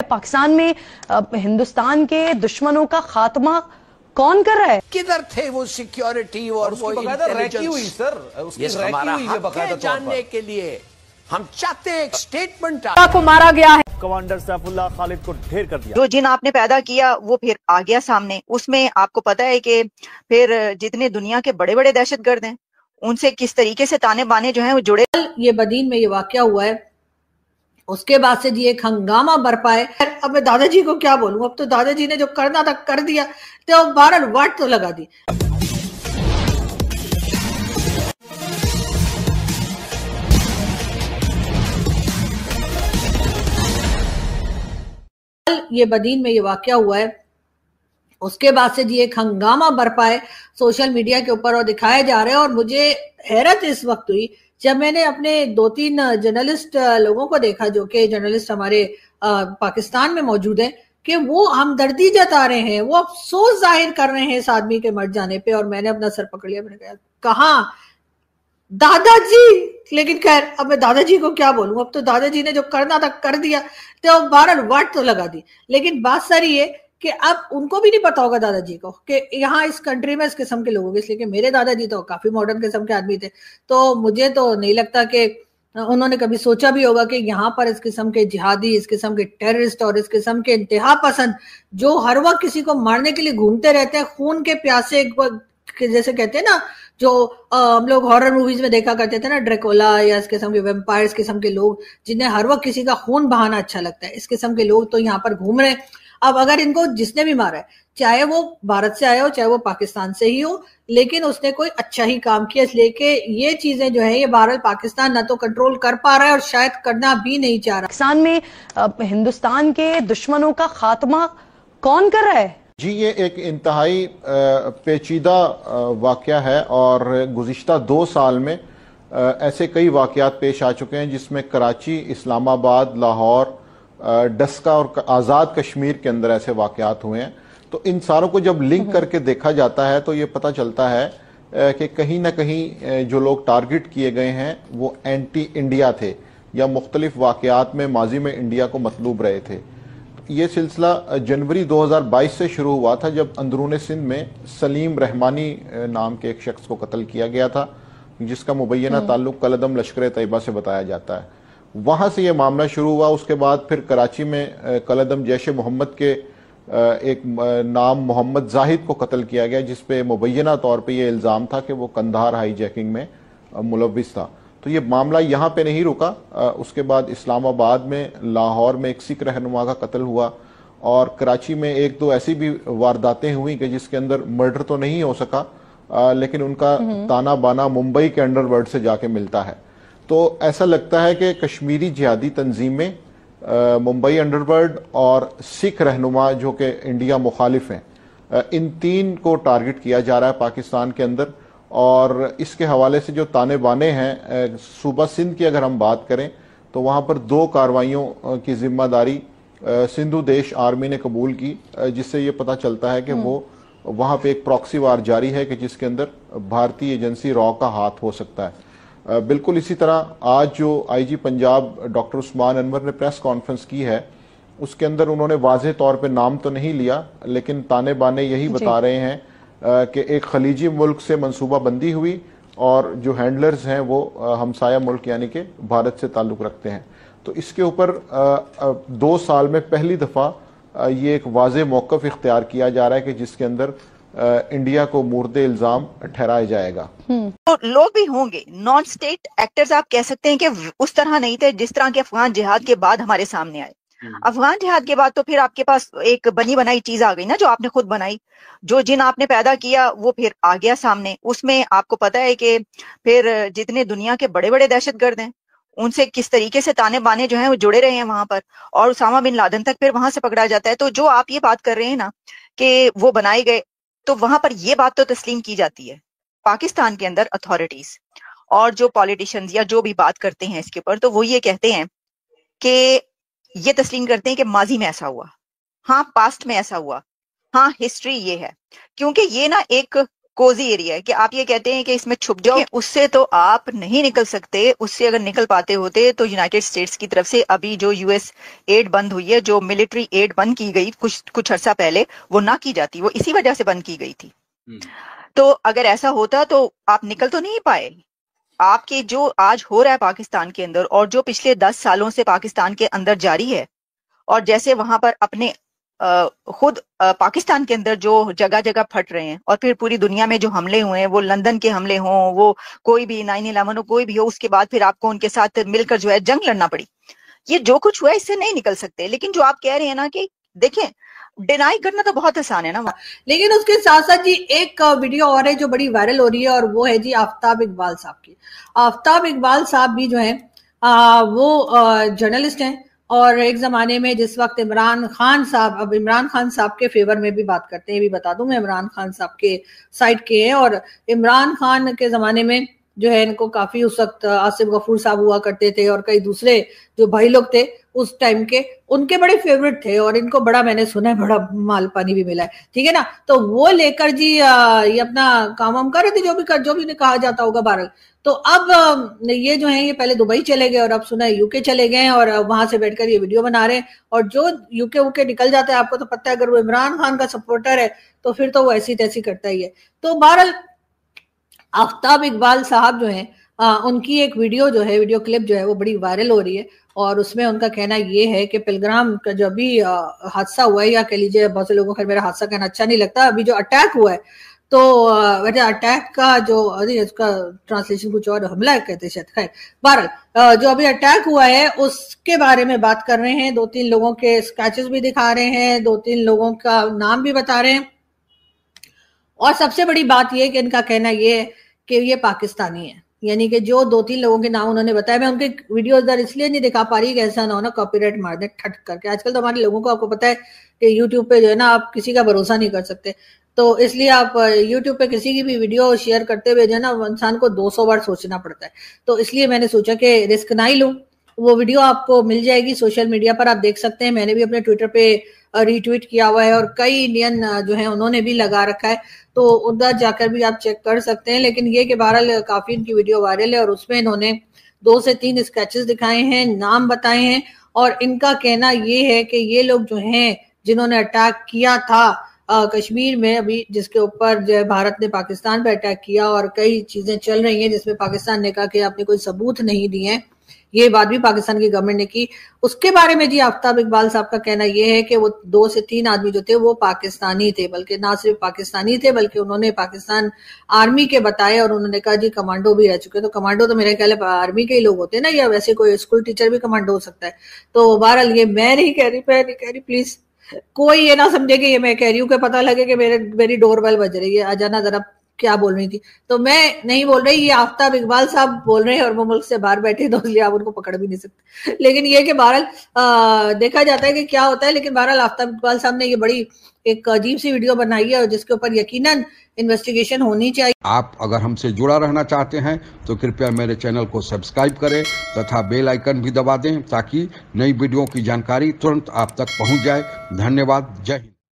पाकिस्तान में हिंदुस्तान के दुश्मनों का खात्मा कौन कर रहा है? किधर थे वो सिक्योरिटी और वो इंटेलिजेंस? ये हमारा हक है जानने के लिए। हम चाहते हैं एक स्टेटमेंट को मारा गया है। कमांडर सैफुल्लाह खालिद को ढेर कर दिया। जो जिन आपने पैदा किया वो फिर आ गया सामने। उसमें आपको पता है कि फिर जितने दुनिया के बड़े बड़े दहशतगर्द हैं उनसे किस तरीके से ताने बाने जो हैं वो जुड़े। ये बदीन में ये वाकया हुआ है, उसके बाद से जी एक हंगामा बरपा है। अब मैं दादाजी को क्या बोलूं, अब तो दादाजी ने जो करना था कर दिया, तो बहरहाल वाट तो लगा दी। ये बदीन में ये वाकया हुआ है, उसके बाद से जी एक हंगामा बरपा है सोशल मीडिया के ऊपर और दिखाया जा रहा है। और मुझे हैरत इस वक्त हुई जब मैंने अपने 2-3 जर्नलिस्ट लोगों को देखा, जो कि जर्नलिस्ट हमारे पाकिस्तान में मौजूद हैं, कि वो हमदर्दी जता रहे हैं, वो अफसोस जाहिर कर रहे हैं इस आदमी के मर जाने पे। और मैंने अपना सर पकड़ लिया, मैंने कहा दादाजी, लेकिन खैर अब मैं दादाजी को क्या बोलूं, अब तो दादाजी ने जो करना था कर दिया, तो बहरहाल वाट तो लगा दी। लेकिन बात सारी है कि अब उनको भी नहीं पता होगा दादाजी को कि यहाँ इस कंट्री में इस किस्म के लोग, इसलिए कि मेरे दादाजी तो काफी मॉडर्न किस्म के आदमी थे, तो मुझे तो नहीं लगता कि उन्होंने कभी सोचा भी होगा कि यहाँ पर इस किस्म के जिहादी, इस किस्म के टेररिस्ट और इस किस्म के इंतहा पसंद जो हर वक्त किसी को मारने के लिए घूमते रहते हैं, खून के प्यासे, जैसे कहते हैं ना, जो हम लोग हॉरर मूवीज में देखा करते थे ना, ड्रैकुला या इस किस्म के वेम्पायर्स किस्म के लोग जिन्हें हर वक्त किसी का खून बहाना अच्छा लगता है, इस किस्म के लोग तो यहाँ पर घूम रहे हैं। अब अगर इनको जिसने भी मारा है, चाहे वो भारत से आया हो चाहे वो पाकिस्तान से ही हो, लेकिन उसने कोई अच्छा ही काम किया, इसलिए कि ये चीजें जो है ये बहरहाल पाकिस्तान ना तो कंट्रोल कर पा रहा है और शायद करना भी नहीं चाह रहा। पाकिस्तान में हिंदुस्तान के दुश्मनों का खात्मा कौन कर रहा है? जी, ये एक इंतहाई पेचीदा वाकया है और गुज़िश्ता 2 साल में ऐसे कई वाकयात पेश आ चुके हैं जिसमें कराची, इस्लामाबाद, लाहौर, डस्का और आज़ाद कश्मीर के अंदर ऐसे वाकयात हुए हैं। तो इन सारों को जब लिंक करके देखा जाता है तो ये पता चलता है कि कहीं ना कहीं जो लोग टारगेट किए गए हैं वो एंटी इंडिया थे या मुख्तलिफ वाकयात में माजी में इंडिया को मतलूब रहे थे। ये सिलसिला जनवरी 2022 से शुरू हुआ था जब अंदरून सिंध में सलीम रहमानी नाम के एक शख्स को कत्ल किया गया था, जिसका मुबैना ताल्लुक कलदम लश्कर तैयबा से बताया जाता है। वहाँ से ये मामला शुरू हुआ। उसके बाद फिर कराची में कलदम जैश मोहम्मद के एक नाम मोहम्मद जाहिद को कत्ल किया गया, जिसपे मुबैना तौर पे ये इल्ज़ाम था कि वो कंधार हाईजैकिंग में मुलव्विस था। तो ये मामला यहाँ पे नहीं रुका। उसके बाद इस्लामाबाद में, लाहौर में एक सिख रहनुमा का कत्ल हुआ और कराची में 1-2 ऐसी भी वारदातें हुई कि जिसके अंदर मर्डर तो नहीं हो सका, लेकिन उनका ताना बाना मुंबई के अंडरवर्ल्ड से जाके मिलता है। तो ऐसा लगता है कि कश्मीरी जिहादी तंजीमें, मुंबई अंडरवर्ल्ड और सिख रहनुमा जो कि इंडिया मुखालिफ हैं, इन 3 को टारगेट किया जा रहा है पाकिस्तान के अंदर। और इसके हवाले से जो ताने बाने हैं, सूबा सिंध की अगर हम बात करें तो वहाँ पर 2 कार्रवाइयों की जिम्मेदारी सिंधु देश आर्मी ने कबूल की, जिससे ये पता चलता है कि वो वहाँ पे एक प्रॉक्सी वार जारी है कि जिसके अंदर भारतीय एजेंसी रॉ का हाथ हो सकता है। बिल्कुल इसी तरह आज जो आईजी पंजाब डॉक्टर उस्मान अनवर ने प्रेस कॉन्फ्रेंस की है, उसके अंदर उन्होंने वाज़ेह तौर पे नाम तो नहीं लिया, लेकिन ताने बाने यही बता रहे हैं कि एक खलीजी मुल्क से मंसूबाबंदी हुई और जो हैंडलर्स हैं वो हमसाया मुल्क यानी कि भारत से ताल्लुक़ रखते हैं। तो इसके ऊपर 2 साल में पहली दफ़ा ये एक वाज़ेह मौक़िफ़ इख्तियार किया जा रहा है कि जिसके अंदर इंडिया को मुर्दे इल्जाम ठहराया जाएगा। तो लोग भी होंगे, नॉन स्टेट एक्टर्स आप कह सकते हैं कि उस तरह नहीं थे जिस तरह के अफगान जिहाद के बाद हमारे सामने आए। अफगान जिहाद के बाद तो फिर आपके पास एक बनी बनाई चीज आ गई ना, जो आपने खुद बनाई, जो जिन आपने पैदा किया वो फिर आ गया सामने। उसमें आपको पता है कि फिर जितने दुनिया के बड़े बड़े दहशतगर्द हैं उनसे किस तरीके से ताने बाने जो हैं वो जुड़े रहे हैं वहां पर, और उसामा बिन लादेन तक फिर वहां से पकड़ा जाता है। तो जो आप ये बात कर रहे हैं ना कि वो बनाए गए, तो वहां पर ये बात तो तस्लीम की जाती है पाकिस्तान के अंदर अथॉरिटीज और जो पॉलिटिशियंस या जो भी बात करते हैं इसके ऊपर, तो वो ये कहते हैं कि ये तस्लीम करते हैं कि माजी में ऐसा हुआ, हाँ पास्ट में ऐसा हुआ, हाँ हिस्ट्री ये है। क्योंकि ये ना एक कोजी एरिया है कि आप ये कहते हैं कि इसमें छुप जाओ, उससे तो आप नहीं निकल सकते। उससे अगर निकल पाते होते तो यूनाइटेड स्टेट्स की तरफ से अभी जो यूएस एड बंद हुई है, जो मिलिट्री एड बंद की गई कुछ अर्सा पहले, वो ना की जाती, वो इसी वजह से बंद की गई थी। तो अगर ऐसा होता तो आप निकल तो नहीं पाए। आपके जो आज हो रहा है पाकिस्तान के अंदर और जो पिछले 10 सालों से पाकिस्तान के अंदर जारी है, और जैसे वहां पर अपने खुद पाकिस्तान के अंदर जो जगह जगह फट रहे हैं, और फिर पूरी दुनिया में जो हमले हुए हैं, वो लंदन के हमले हों, वो कोई भी 9/11 हो, कोई भी हो, उसके बाद फिर आपको उनके साथ मिलकर जो है जंग लड़ना पड़ी। ये जो कुछ हुआ इससे नहीं निकल सकते। लेकिन जो आप कह रहे हैं ना कि देखें, डिनाई करना तो बहुत आसान है ना। लेकिन उसके साथ साथ जी एक वीडियो और है जो बड़ी वायरल हो रही है, और वो है जी आफ्ताब इकबाल साहब की। आफ्ताब इकबाल साहब भी जो है वो जर्नलिस्ट हैं, और एक जमाने में जिस वक्त इमरान खान साहब, अब इमरान खान साहब के फेवर में भी बात करते हैं, भी बता दूं मैं, इमरान खान साहब के साइड के हैं। और इमरान खान के जमाने में जो है इनको काफी, उस वक्त आसिफ गफूर साहब हुआ करते थे और कई दूसरे जो भाई लोग थे उस टाइम के, उनके बड़े फेवरेट थे, और इनको बड़ा, मैंने सुना है, बड़ा माल पानी भी मिला है, ठीक है ना। तो वो लेकर जी ये अपना काम वाम कर रहे थे, जो भी कहा जाता होगा बहरहाल। तो अब ये जो है ये पहले दुबई चले गए और अब सुना है यूके चले गए, और वहां से बैठकर ये वीडियो बना रहे हैं। और जो यूके वूके निकल जाता है, आपको तो पता है, अगर वो इमरान खान का सपोर्टर है तो फिर तो वो ऐसी तैसी करता ही है। तो बहरहाल आफ्ताब इकबाल साहब जो है उनकी एक वीडियो जो है, वीडियो क्लिप जो है वो बड़ी वायरल हो रही है, और उसमें उनका कहना ये है कि पिलग्राम का जो अभी हादसा हुआ है, या कह लीजिए बहुत से लोगों को मेरा हादसा कहना अच्छा नहीं लगता, अभी जो अटैक हुआ है, तो वैसे अटैक का जो इसका ट्रांसलेशन कुछ और, हमला कहते हैं शायद, खैर बहरहाल जो अभी अटैक हुआ है उसके बारे में बात कर रहे हैं। 2-3 लोगों के स्केचेस भी दिखा रहे हैं, 2-3 लोगों का नाम भी बता रहे हैं, और सबसे बड़ी बात यह कि इनका कहना यह है कि ये पाकिस्तानी है। यानी कि जो 2-3 लोगों के नाम उन्होंने बताया, मैं उनके वीडियो इधर इसलिए नहीं दिखा पा रही कि ऐसा ना हो ना कॉपीराइट मार दे ठट करके। आजकल तो हमारे लोगों को, आपको पता है कि यूट्यूब पे जो है ना, आप किसी का भरोसा नहीं कर सकते, तो इसलिए आप यूट्यूब पे किसी की भी वीडियो शेयर करते हुए जो है ना, इंसान को 200 बार सोचना पड़ता है। तो इसलिए मैंने सोचा कि रिस्क ना ही लूं। वो वीडियो आपको मिल जाएगी सोशल मीडिया पर, आप देख सकते हैं। मैंने भी अपने ट्विटर पे रीट्वीट किया हुआ है, और कई इंडियन जो है उन्होंने भी लगा रखा है, तो उधर जाकर भी आप चेक कर सकते हैं। लेकिन ये कि बहरहाल काफी इनकी वीडियो वायरल है, और उसमें इन्होंने 2 से 3 स्केचेस दिखाए हैं, नाम बताए हैं, और इनका कहना ये है कि ये लोग जो हैं जिन्होंने अटैक किया था कश्मीर में, अभी जिसके ऊपर जो है भारत ने पाकिस्तान पे अटैक किया, और कई चीजें चल रही हैं जिसमें पाकिस्तान ने कहा कि आपने कोई सबूत नहीं दिए हैं, ये बात भी पाकिस्तान की गवर्नमेंट ने की। उसके बारे में जी आफ्ताब इकबाल साहब का कहना यह है कि वो 2 से 3 आदमी जो थे वो पाकिस्तानी थे, बल्कि ना सिर्फ पाकिस्तानी थे बल्कि उन्होंने पाकिस्तान आर्मी के बताए, और उन्होंने कहा जी कमांडो भी रह चुके। तो कमांडो तो मेरे ख्याल है आर्मी के ही लोग होते हैं ना, या वैसे कोई स्कूल टीचर भी कमांडो हो सकता है। तो बहरहाल ये मैं नहीं कह रही, प्लीज कोई ये ना समझे कि ये मैं कह रही हूँ कि पता लगे कि मेरी डोरबेल बज रही है, आ जाना जरा क्या बोल रही थी। तो मैं नहीं बोल रही, ये आफ्ताब इकबाल साहब बोल रहे हैं, और वो मुल्क से बाहर बैठे, तो इसलिए आप उनको पकड़ भी नहीं सकते। लेकिन ये कि बहरहाल देखा जाता है कि क्या होता है। लेकिन बहरहाल आफ्ताब इकबाल साहब ने ये बड़ी एक अजीब सी वीडियो बनाई है, और जिसके ऊपर यकीनन इन्वेस्टिगेशन होनी चाहिए। आप अगर हमसे जुड़ा रहना चाहते हैं तो कृपया मेरे चैनल को सब्सक्राइब करें तथा बेल आइकन भी दबा दें, ताकि नई वीडियो की जानकारी तुरंत आप तक पहुंच जाए। धन्यवाद। जय हिंद।